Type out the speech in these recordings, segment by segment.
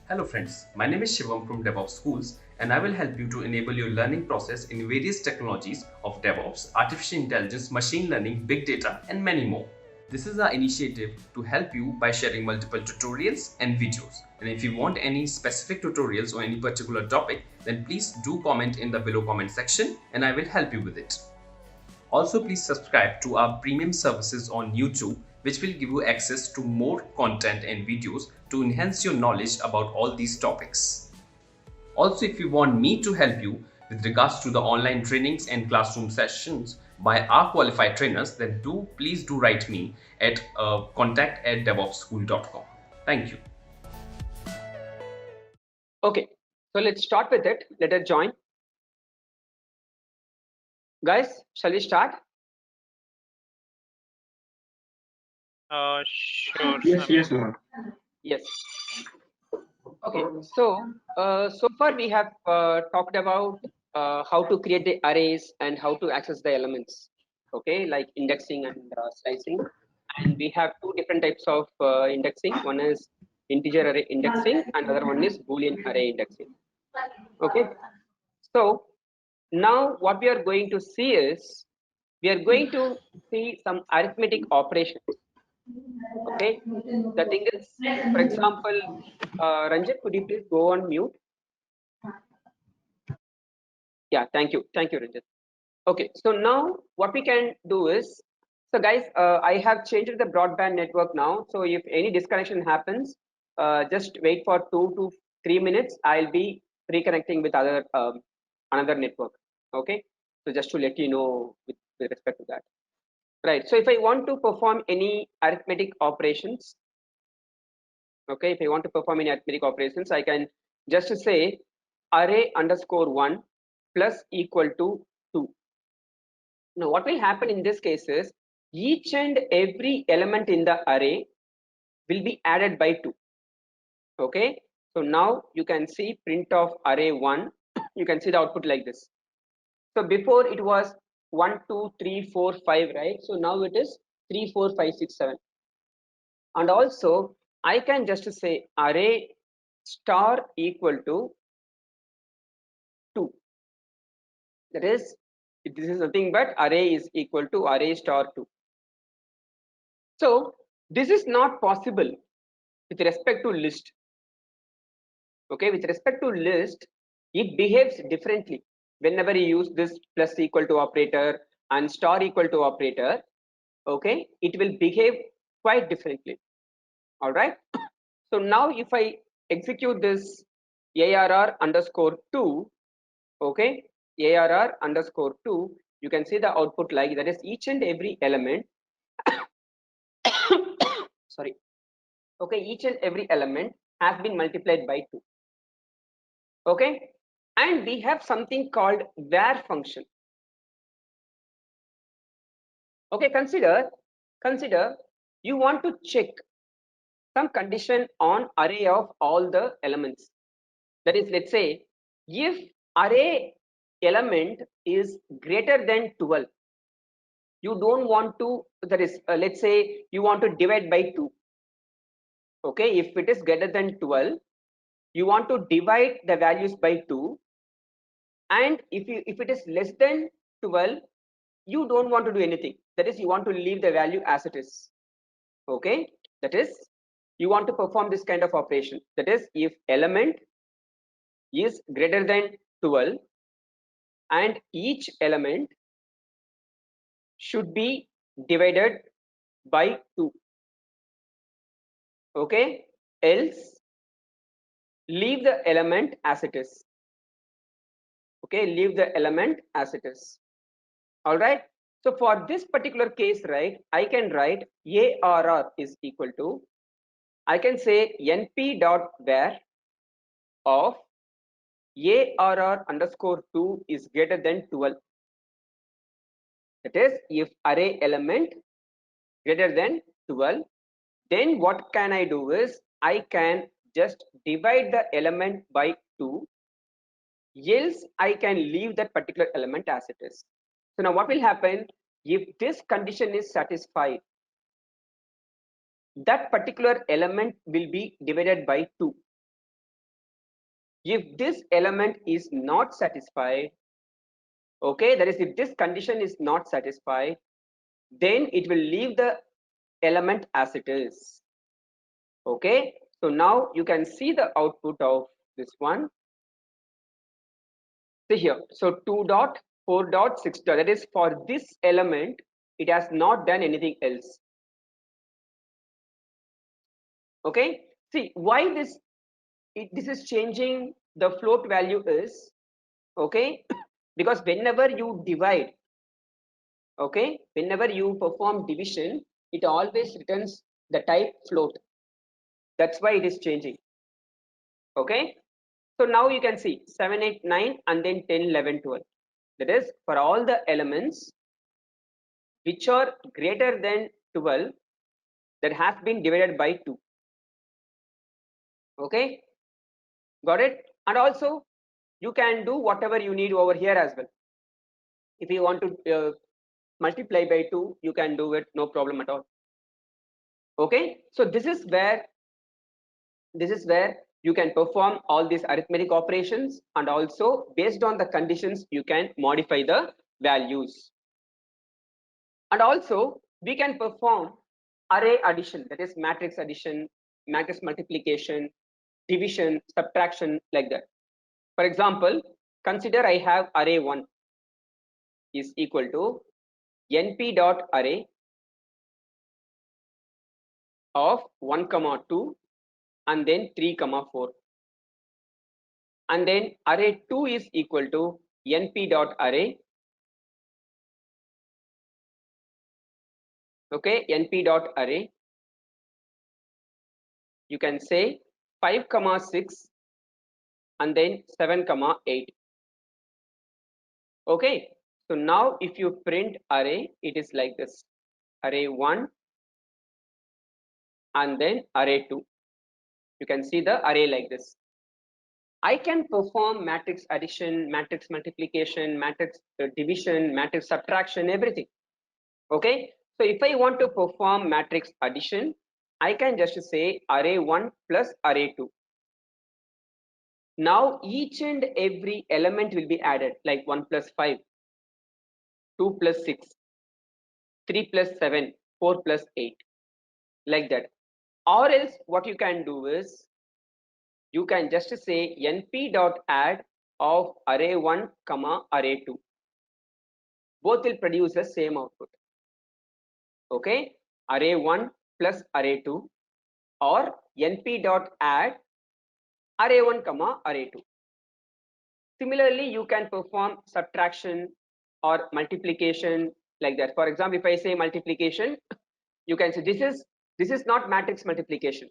Hello friends, my name is Shivam from DevOps Schools and I will help you to enable your learning process in various technologies of DevOps, artificial intelligence, machine learning, big data and many more. This is our initiative to help you by sharing multiple tutorials and videos. And if you want any specific tutorials or any particular topic, then please do comment in the below comment section and I will help you with it. Also, please subscribe to our premium services on YouTube, which will give you access to more content and videos to enhance your knowledge about all these topics. Also, if you want me to help you with regards to the online trainings and classroom sessions by our qualified trainers, then please do write me at contact@devopsschool.com. Thank you. Okay, so let's start with it. Let us join. Guys, shall we start? Sure, Yes, Samir. yes, Mohan. Yes. Okay, so far we have talked about how to create the arrays and how to access the elements. Okay, like indexing and slicing. And we have two different types of indexing. One is integer array indexing, and other one is Boolean array indexing. Okay, so now what we are going to see is we are going to see some arithmetic operations. Okay, the thing is, for example, Ranjit, could you please go on mute? Yeah, thank you, Ranjit. Okay, so now what we can do is, so guys, I have changed the broadband network now. So if any disconnection happens, just wait for 2 to 3 minutes. I'll be reconnecting with another network. Okay, so just to let you know with respect to that. Right. So if I want to perform any arithmetic operations, okay, if I want to perform any arithmetic operations, I can just say array underscore 1 plus equal to 2. Now what will happen in this case is each and every element in the array will be added by 2. Okay, so now you can see print of array 1. You can see the output like this. So before it was 1 2 3 4 5, right? So now it is 3 4 5 6 7. And also I can just say array star equal to 2. That is, this is nothing but array is equal to array star 2. So this is not possible with respect to list. Okay, with respect to list, it behaves differently whenever you use this plus equal to operator and star equal to operator. Okay, it will behave quite differently. All right. So now if I execute this arr underscore 2, okay, arr underscore 2, you can see the output like that is each and every element. Sorry. Okay, each and every element has been multiplied by 2. Okay, and we have something called var function. Okay, consider you want to check some condition on array of all the elements. That is, let's say if array element is greater than 12, you don't want to, that is, let's say you want to divide by 2. Okay, if it is greater than 12, you want to divide the values by 2, and if it is less than 12, you don't want to do anything. That is, you want to leave the value as it is. Okay, that is, you want to perform this kind of operation. That is, if element is greater than 12 and each element should be divided by 2. Okay, else leave the element as it is. Okay, leave the element as it is. All right, so for this particular case, right, I can write arr is equal to, I can say np dot var of arr underscore 2 is greater than 12. That is, if array element greater than 12, then what can I do is I can just divide the element by 2, else I can leave that particular element as it is. So now what will happen if this condition is satisfied? That particular element will be divided by 2. If this element is not satisfied, okay, that is, if this condition is not satisfied, then it will leave the element as it is. Okay, so now you can see the output of this one. See here, so 2 dot 4 dot 6 dot, that is, for this element it has not done anything else. Okay, see why this is changing the float value is, okay, because whenever you divide, okay, whenever you perform division, it always returns the type float. That's why it is changing. Okay, so now you can see 7 8 9 and then 10 11 12, that is, for all the elements which are greater than 12, that has been divided by 2. Okay, got it? And also you can do whatever you need over here as well. If you want to multiply by 2, you can do it, no problem at all. Okay, so this is where you can perform all these arithmetic operations, and also based on the conditions you can modify the values. And also we can perform array addition, that is matrix addition, matrix multiplication, division, subtraction, like that. For example, consider I have array 1 is equal to np dot array of 1 comma 2 and then 3 comma 4, and then array 2 is equal to np dot array, okay, np dot array, you can say 5 comma 6 and then 7 comma 8. Okay, so now if you print array, it is like this: array 1 and then array 2. You can see the array like this. I can perform matrix addition, matrix multiplication, matrix division, matrix subtraction, everything. Okay, so if I want to perform matrix addition, I can just say array 1 plus array 2. Now each and every element will be added, like 1 plus 5, 2 plus 6, 3 plus 7, 4 plus 8, like that. Or else what you can do is, you can just say np dot add of array 1 comma array 2. Both will produce the same output. Okay, array 1 plus array 2, or np dot add array 1 comma array 2. Similarly, you can perform subtraction or multiplication, like that. For example, if I say multiplication, you can say this is not matrix multiplication,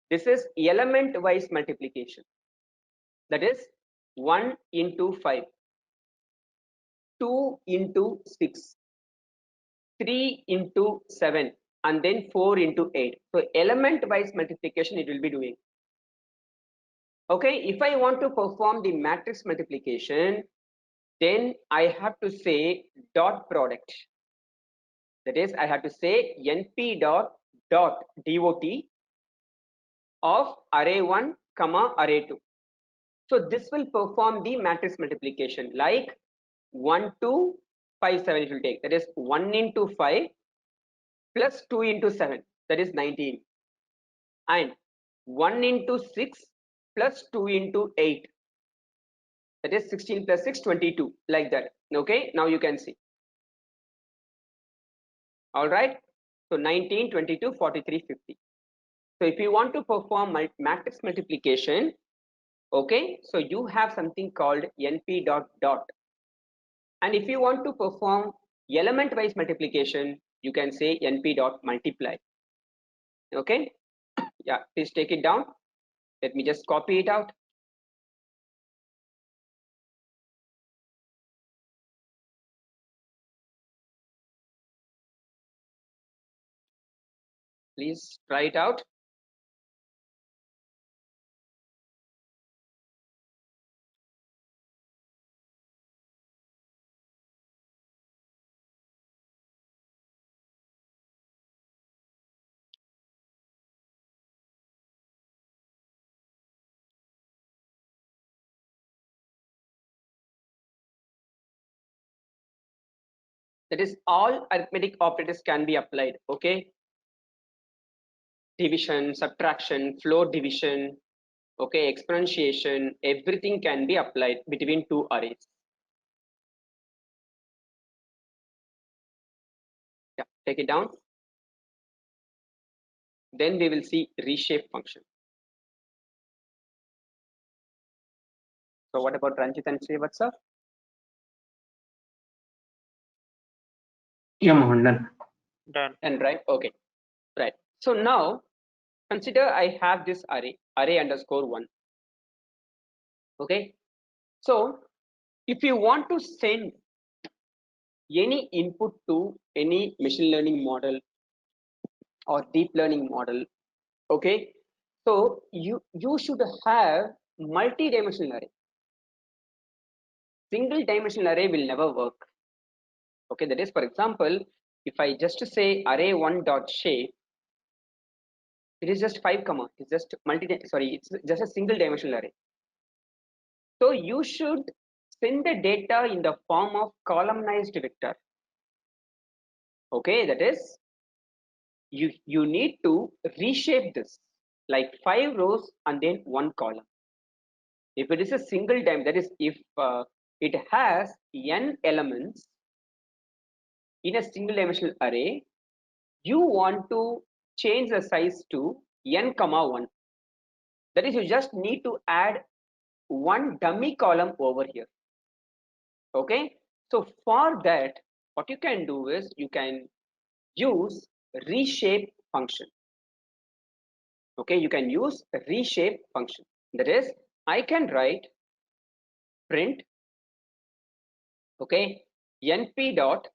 this is element wise multiplication. That is 1 into 5, 2 into 6, 3 into 7, and then 4 into 8. So element wise multiplication it will be doing. Okay, if I want to perform the matrix multiplication, then I have to say dot product. That is, I have to say np dot dot of array 1 comma array 2. So this will perform the matrix multiplication, like 1 to 5 7 it will take, that is 1 into 5 plus 2 into 7, that is 19, and 1 into 6 plus 2 into 8, that is 16 plus 6 22, like that. Okay, now you can see. All right, so 19 22 43 50. So if you want to perform matrix multiplication, okay, so you have something called np dot dot, and if you want to perform element wise multiplication, you can say np dot multiply. Okay, yeah, please take it down. Let me just copy it out. Please try it out. That is, all arithmetic operators can be applied. Okay, division, subtraction, floor division, okay, exponentiation, everything can be applied between two arrays. Yeah, take it down. Then we will see reshape function. So what about Ranjit and Srivatsa? Yeah, Mohan, done. Done. And right, okay, right. So now consider I have this array underscore 1. Okay, so if you want to send any input to any machine learning model or deep learning model, okay, so you should have multi-dimensional array. Single dimensional array will never work. Okay, that is, for example, if I just say array1 dot shape, it is just 5 comma, it's just it's just a single dimensional array. So you should send the data in the form of columnized vector. Okay, that is, you need to reshape this like 5 rows and then 1 column. If it is a single that is, if it has n elements in a single dimensional array, you want to change the size to n comma 1. That is, you just need to add one dummy column over here. Okay, so for that, what you can do is you can use reshape function. Okay, you can use a reshape function. That is, I can write print, okay, np dot,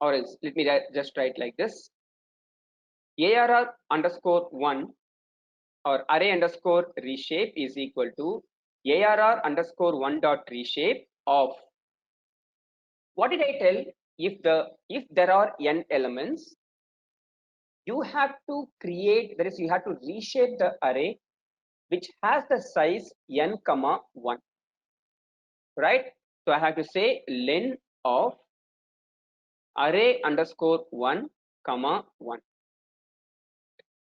or else let me just write like this, arr underscore 1 or array underscore reshape is equal to arr underscore 1 dot reshape of, what did I tell? If there are n elements, you have to create, that is, you have to reshape the array which has the size n comma 1, right? So I have to say len of array underscore 1 comma 1.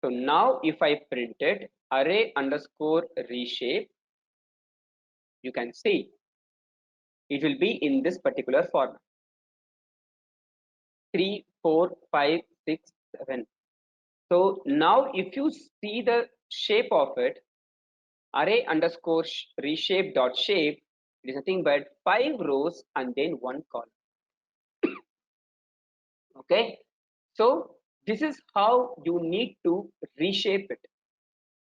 So now if I printed array underscore reshape, you can see it will be in this particular format: 3, 4, 5, 6, 7. So now if you see the shape of it, array underscore reshape dot shape, it is nothing but 5 rows and then 1 column. Okay, so this is how you need to reshape it.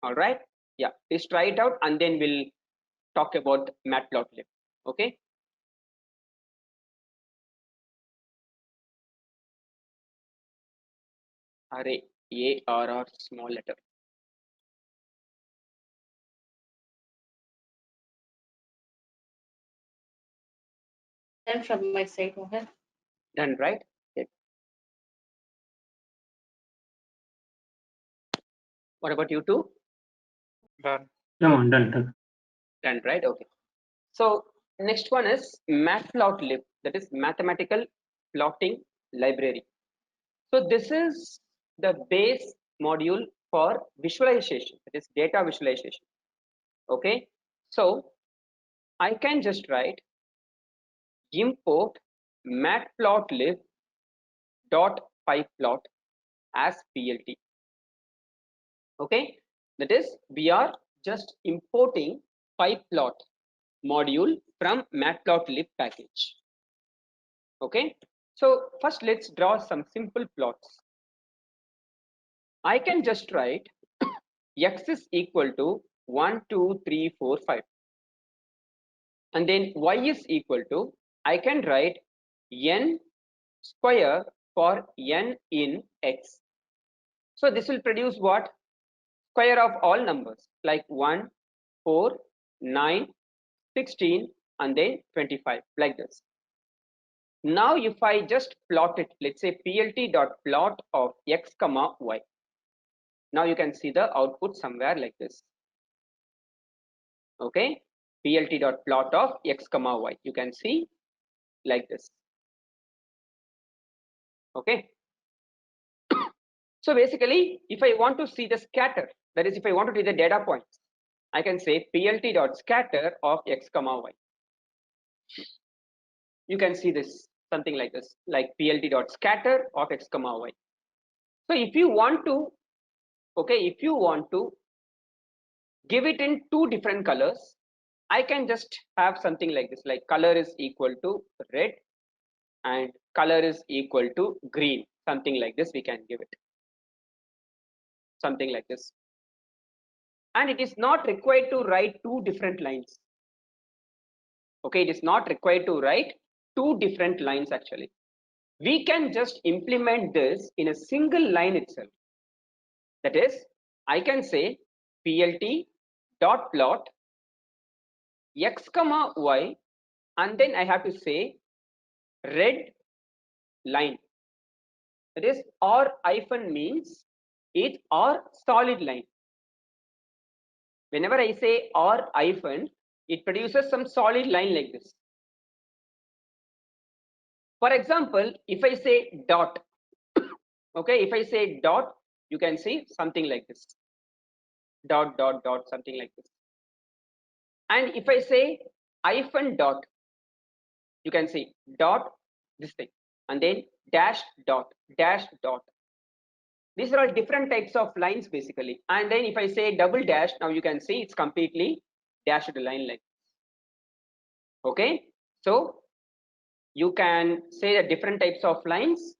All right, yeah, please try it out and then we'll talk about matplotlib. Okay, array, arr small letter. Done from my side, Mohan. Done, right? Okay. What about you two? Done. Yeah, Mohan, done. Done, right? Okay. So next one is matplotlib, that is mathematical plotting library. So this is the base module for visualization, that is data visualization. Okay, so I can just write import matplotlib dot pyplot as plt. Okay, that is, we are just importing pyplot module from matplotlib package. Okay, so first let's draw some simple plots. I can just write x is equal to 1, 2, 3, 4, 5, and then y is equal to, I can write n square for n in x. So this will produce what? Square of all numbers like 1, 4, 9, 16, and then 25, like this. Now if I just plot it, let's say plt dot plot of x comma y. Now you can see the output somewhere like this. Okay, plt dot plot of x comma y, you can see like this. Okay. So basically, if I want to see the scatter, that is, if I want to see the data points, I can say plt dot scatter of x comma y. You can see this something like this, like plt dot scatter of x comma y. So if you want to, okay, if you want to give it in two different colors, I can just have something like this, like color is equal to red and color is equal to green, something like this. We can give it something like this, and it is not required to write two different lines. Okay, it is not required to write two different lines. Actually, we can just implement this in a single line itself. That is, I can say plt dot plot x comma y, and then I have to say red line. That is, or hyphen means it or solid line. Whenever I say or hyphen, it produces some solid line like this. For example, if I say dot, okay, if I say dot, you can see something like this, dot dot dot, something like this. And if I say hyphen dot, you can see dot, this thing, and then dash dot, dash dot. These are all different types of lines basically. And then if I say double dash, now you can see it's completely dashed line like this. Okay, so you can say the different types of lines.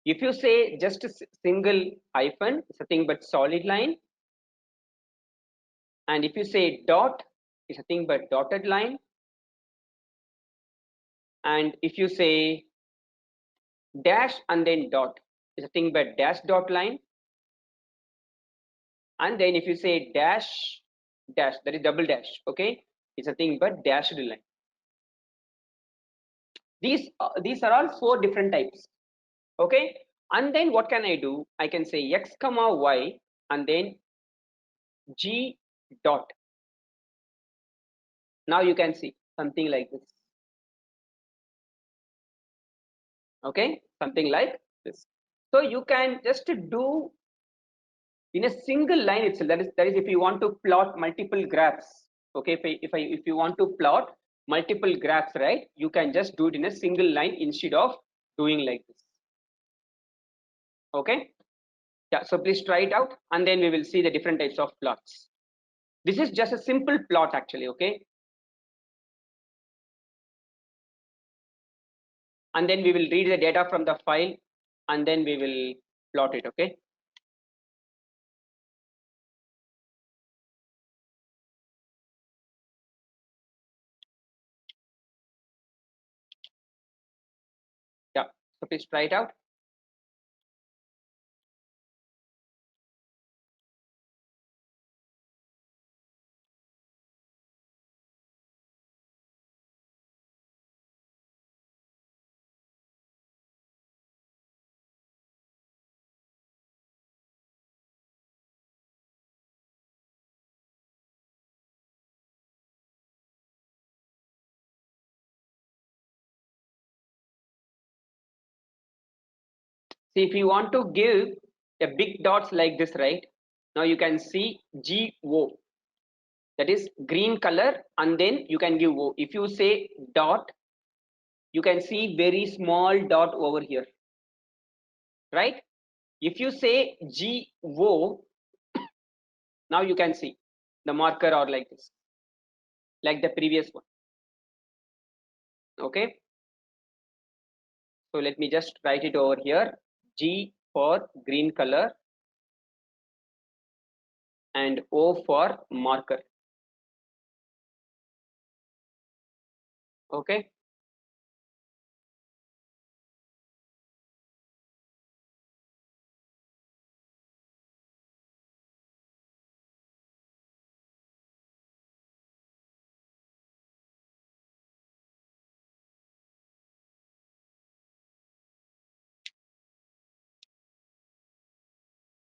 If you say just a single hyphen, it's nothing but solid line. And if you say dot, it's nothing but dotted line. And if you say dash and then dot, it's nothing but dash dot line. And then if you say dash dash, that is double dash, okay, it's nothing but dashed line. These are all four different types. Okay, and then what can I do? I can say x comma y and then g dot. Now you can see something like this. Okay, something like this. So you can just do in a single line itself. That is if you want to plot multiple graphs. Okay, if you want to plot multiple graphs, right, you can just do it in a single line instead of doing like this. Okay, yeah, so please try it out and then we will see the different types of plots. This is just a simple plot actually. Okay, and then we will read the data from the file and then we will plot it. Okay, yeah, so please try it out. See, if you want to give a big dots like this, right, now you can see GO, that is green color, and then you can give O. If you say dot, you can see very small dot over here, right? If you say GO, now you can see the marker or like this, like the previous one. Okay, so let me just write it over here, G for green color and O for marker. Okay,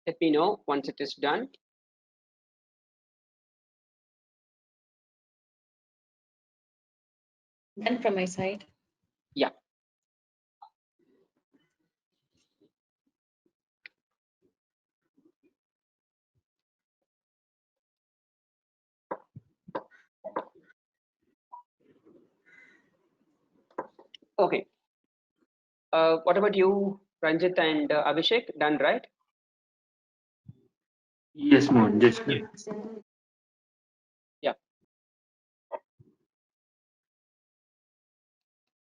let me know once it is done. Done from my side. Yeah. What about you, Ranjit and Abhishek? Done, right? Yes, Mohan, just done. Yeah.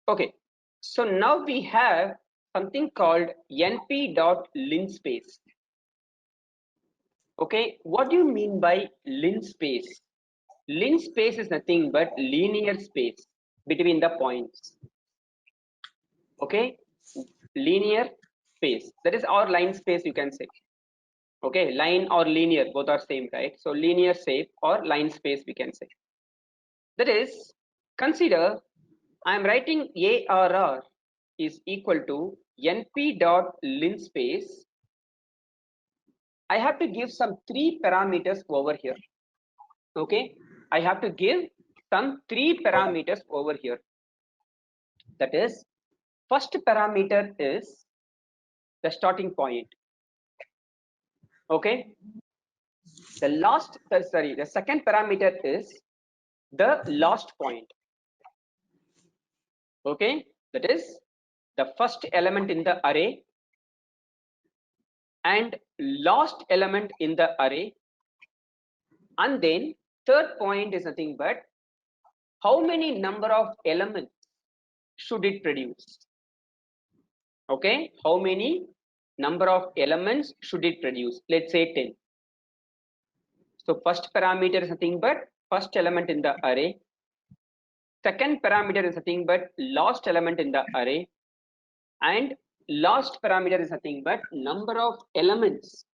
Okay. So now we have something called np.linspace. Okay, what do you mean by linspace? Linspace is nothing but linear space between the points. Okay, linear space, that is our line space, you can say. Okay, line or linear, both are same, right? So linear shape or line space, we can say. That is, consider I am writing ARR is equal to np.linspace. I have to give some 3 parameters over here. Okay, I have to give some 3 parameters over here. That is, first parameter is the starting point. Okay, the second parameter is the last point. Okay, that is the first element in the array and last element in the array, and then third point is nothing but how many number of elements should it produce. Okay, how many number of elements should it produce? Let's say 10. So first parameter is nothing but first element in the array. Second parameter is nothing but last element in the array, and last parameter is nothing but number of elements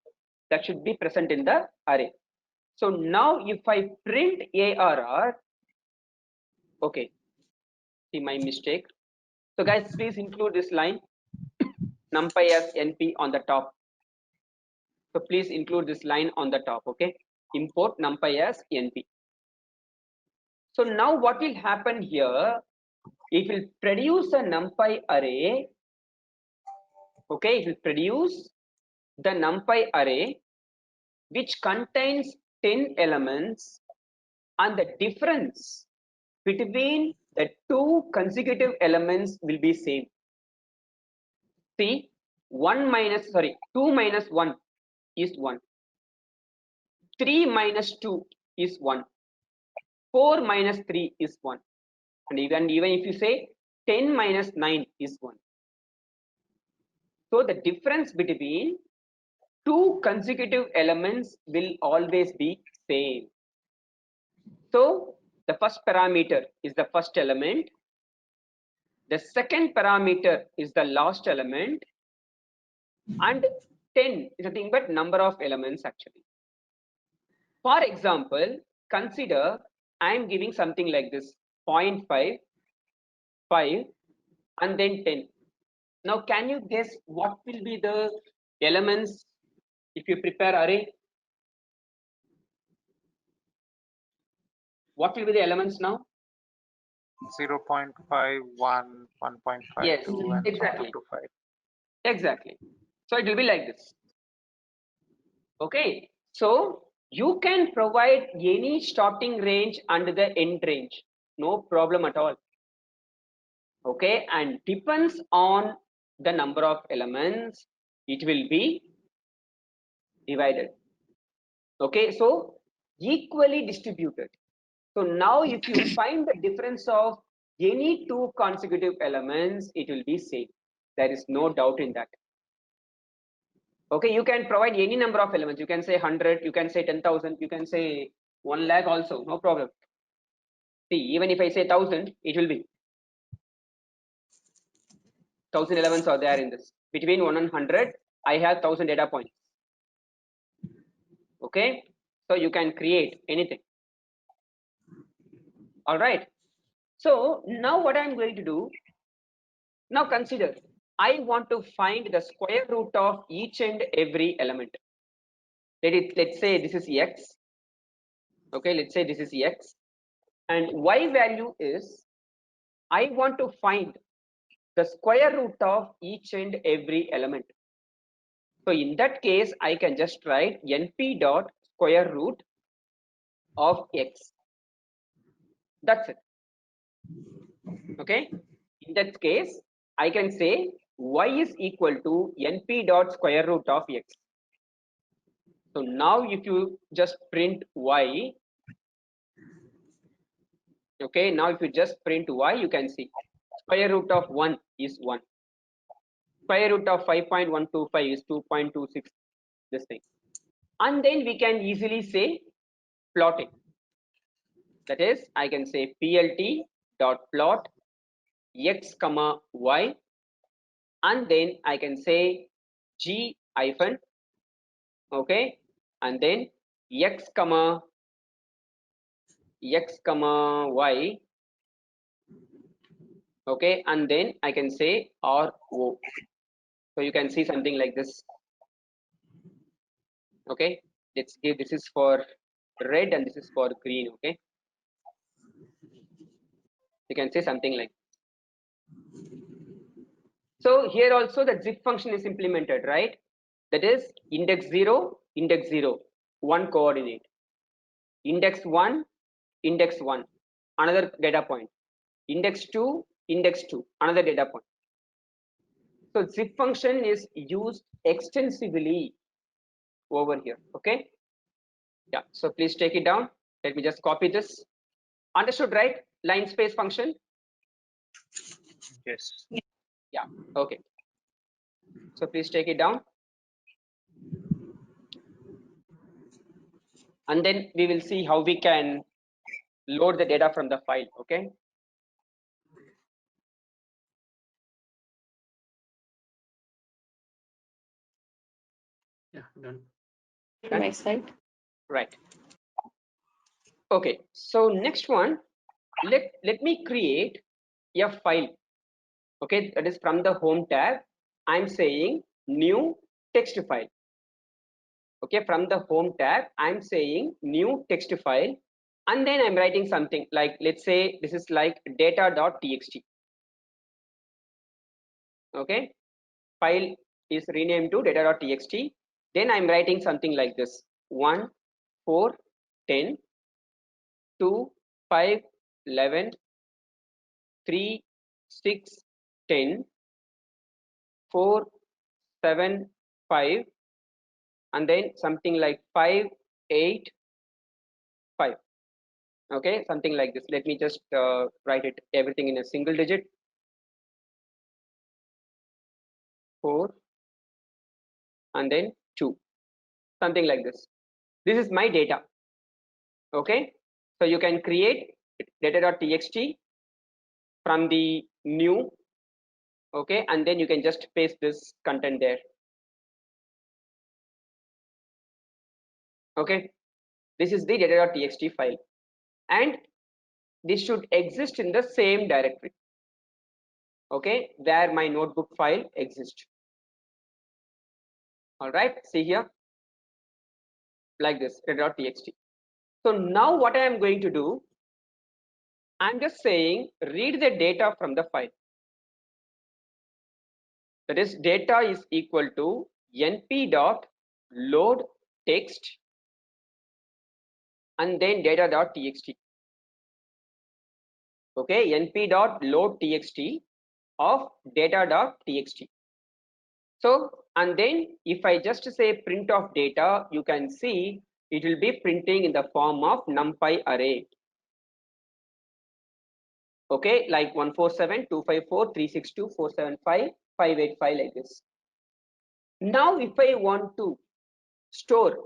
that should be present in the array. So now if I print ARR, okay, see my mistake. So guys, please include this line numpy as np on the top. So please include this line on the top. Okay, import numpy as np. So now what will happen here? It will produce a numpy array. Okay, it will produce the numpy array which contains 10 elements, and the difference between the 2 consecutive elements will be same. See, 2 minus 1 is 1, 3 minus 2 is 1, 4 minus 3 is 1, and even if you say 10 minus 9 is 1. So the difference between 2 consecutive elements will always be same. So the first parameter is the first element, the second parameter is the last element, and 10 is nothing but number of elements actually. For example, consider I am giving something like this 0.5, 5, and then 10. Now can you guess what will be the elements if you prepare array? What will be the elements now? 0.51, 1.52, Yes, and exactly. 2.5. Exactly. So it will be like this. Okay. So you can provide any starting range and the end range. No problem at all. Okay. And depends on the number of elements, it will be divided. Okay. So equally distributed. So now if you find the difference of any 2 consecutive elements, it will be same. There is no doubt in that. Okay, you can provide any number of elements. You can say 100, you can say 10,000, you can say 1 lakh also, no problem. See, even if I say 1000, it will be 1000 elements are there in this. Between 1 and 100, I have 1000 data points. Okay, so you can create anything. All right. So now what I'm going to do, now consider, I want to find the square root of each and every element. Let's say this is x. Okay, let's say this is x, and y value is, I want to find the square root of each and every element. So in that case, I can just write np dot square root of x. That's it. Okay. In that case, I can say y is equal to np dot square root of x. So now if you just print y, okay, now if you just print y, you can see square root of 1 is 1. Square root of 5.125 is 2.26, this thing. And then we can easily say plotting. That is, I can say plt dot plot x comma y, and then I can say g hyphen, okay, and then x comma y, okay, and then I can say ro. So you can see something like this. Okay, let's give, this is for red and this is for green. Okay, you can say something like, so here also the zip function is implemented, right? That is index 0, one coordinate, index 1, another data point, index 2, another data point. So zip function is used extensively over here. Okay, yeah, so please take it down. Let me just copy this. Understood, right? Line space function. Yes. Yeah, okay, so please take it down, and then we will see how we can load the data from the file. Okay, Yeah, done. From my side. right. Okay, so next one, let me create a file. Okay, that is from the home tab. I'm saying new text file. Okay, from the home tab, I'm saying new text file, and then I'm writing something like, let's say this is like data.txt. Okay, file is renamed to data.txt. Then I'm writing something like this: 1, 4, 10, 2, 5, 11, 3, 6, 10, 4, 7, 5, and then something like 5, 8, 5. Okay, something like this. Let me just write it everything in a single digit. 4 and then 2, something like this. This is my data. Okay, so you can create data.txt from the new. Okay, and then you can just paste this content there. Okay, this is the data.txt file, and this should exist in the same directory. Okay, where my notebook file exists. All right, see here, like this, data.txt. So now what I am going to do, I'm just saying read the data from the file. That is, data is equal to np dot load text and then data.txt. Okay, np dot load txt of data.txt. So, and then if I just say print of data, you can see it will be printing in the form of numpy array. Okay, like 147, 254, 362, 475, 585, like this. Now, if I want to store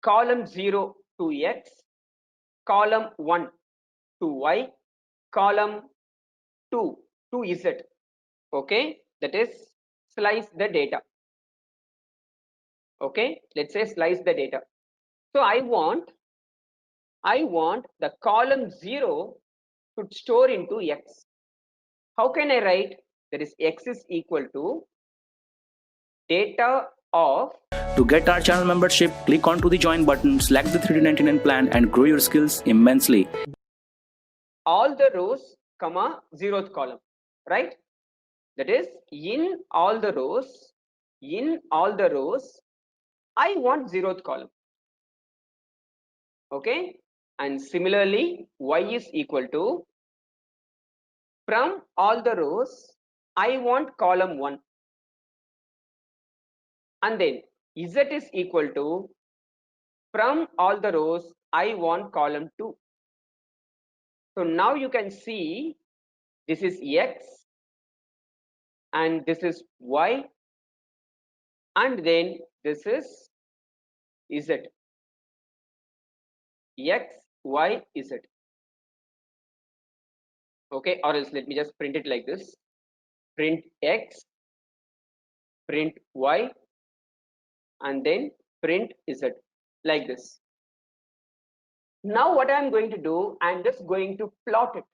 column 0 to x, column 1 to y, column 2 to z, okay, that is slice the data. Okay, let's say slice the data. So I want the column 0 to store into x. How can I write? That is, x is equal to data of. To get our channel membership, click onto the join button, select the 399 plan and grow your skills immensely. All the rows, comma, 0th column, right? That is, in all the rows, I want 0th column. Okay, and similarly, y is equal to from all the rows, I want column 1. And then Z is equal to, from all the rows, I want column 2. So now you can see this is X and this is Y, and then this is Z. X, Y, Z. Okay, or else let me just print it like this. Print X, print Y, and then print Z, like this. Now what I'm going to do, I'm just going to plot it.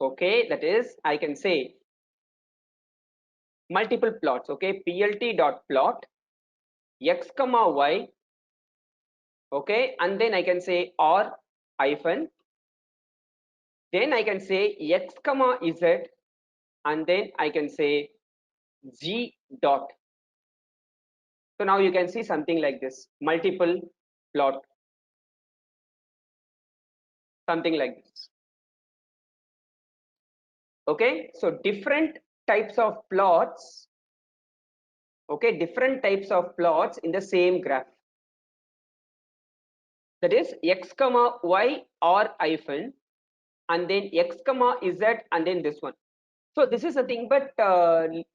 Okay, that is, I can say multiple plots. Okay, plt dot plot X comma Y. Okay, and then I can say or hyphen. Then I can say X comma Z, and then I can say G dot. So now you can see something like this, multiple plot, something like this. Okay, so different types of plots. Okay, different types of plots in the same graph. That is X comma Y or hyphen, and then X comma Z, and then this one. So this is nothing but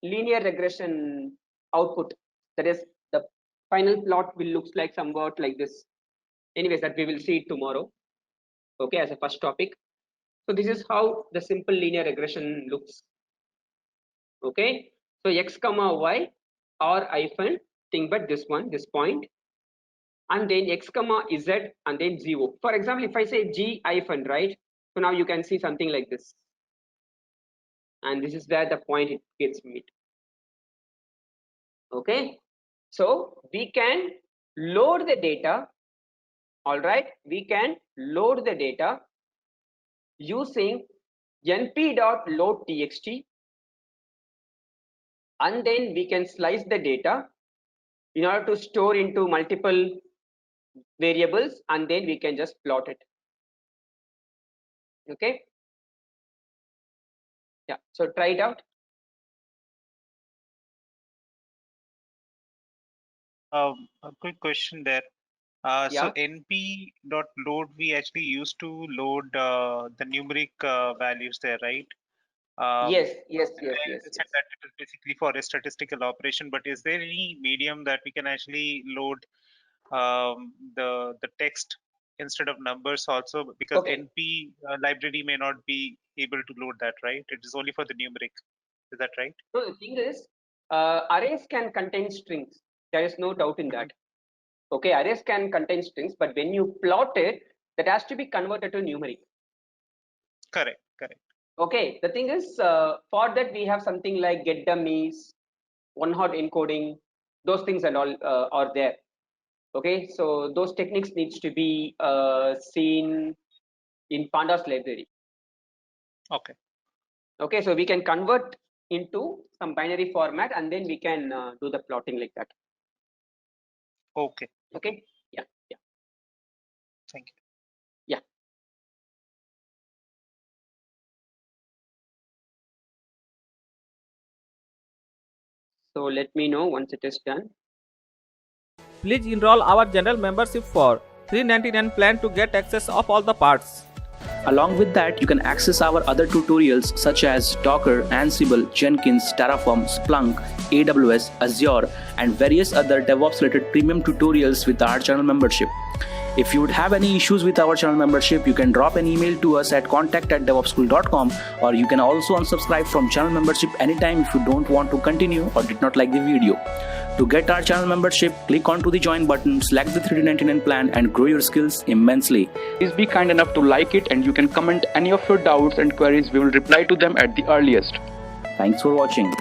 linear regression output. That is, the final plot will looks like somewhat like this. Anyways, that we will see it tomorrow. Okay, as a first topic. So this is how the simple linear regression looks. Okay, so X comma Y or hyphen, thing but this one, this point, and then X comma Z, and then 0. For example, if I say G hyphen, right? So now you can see something like this. And this is where the point it gets met. Okay, so we can load the data. All right, we can load the data using np.loadtxt, and then we can slice the data in order to store into multiple variables, and then we can just plot it. Okay, yeah, so try it out. A quick question there. Yeah. So np.load, we actually used to load the numeric values there, right? Yes. You said that it is basically for a statistical operation, but is there any medium that we can actually load the text instead of numbers also? Because Okay. np library may not be able to load that, right? It is only for the numeric. Is that right? So the thing is, arrays can contain strings. There is no doubt in that. Okay, arrays can contain strings, but when you plot it, that has to be converted to numeric. Correct. Okay, the thing is, for that we have something like get dummies, one-hot encoding, those things and all are there. Okay, so those techniques needs to be seen in Pandas library. Okay. Okay, so we can convert into some binary format, and then we can do the plotting like that. Okay. Okay, yeah. Thank you. Yeah. So let me know once it is done. Please enroll our general membership for $399 plan to get access of all the parts. Along with that, you can access our other tutorials such as Docker, Ansible, Jenkins, Terraform, Splunk, AWS, Azure, and various other DevOps related premium tutorials with our channel membership. If you would have any issues with our channel membership, you can drop an email to us at contact@devopsschool.com, or you can also unsubscribe from channel membership anytime if you don't want to continue or did not like the video. To get our channel membership, click onto the join button, select the $399 plan, and grow your skills immensely. Please be kind enough to like it, and you can comment any of your doubts and queries. We will reply to them at the earliest. Thanks for watching.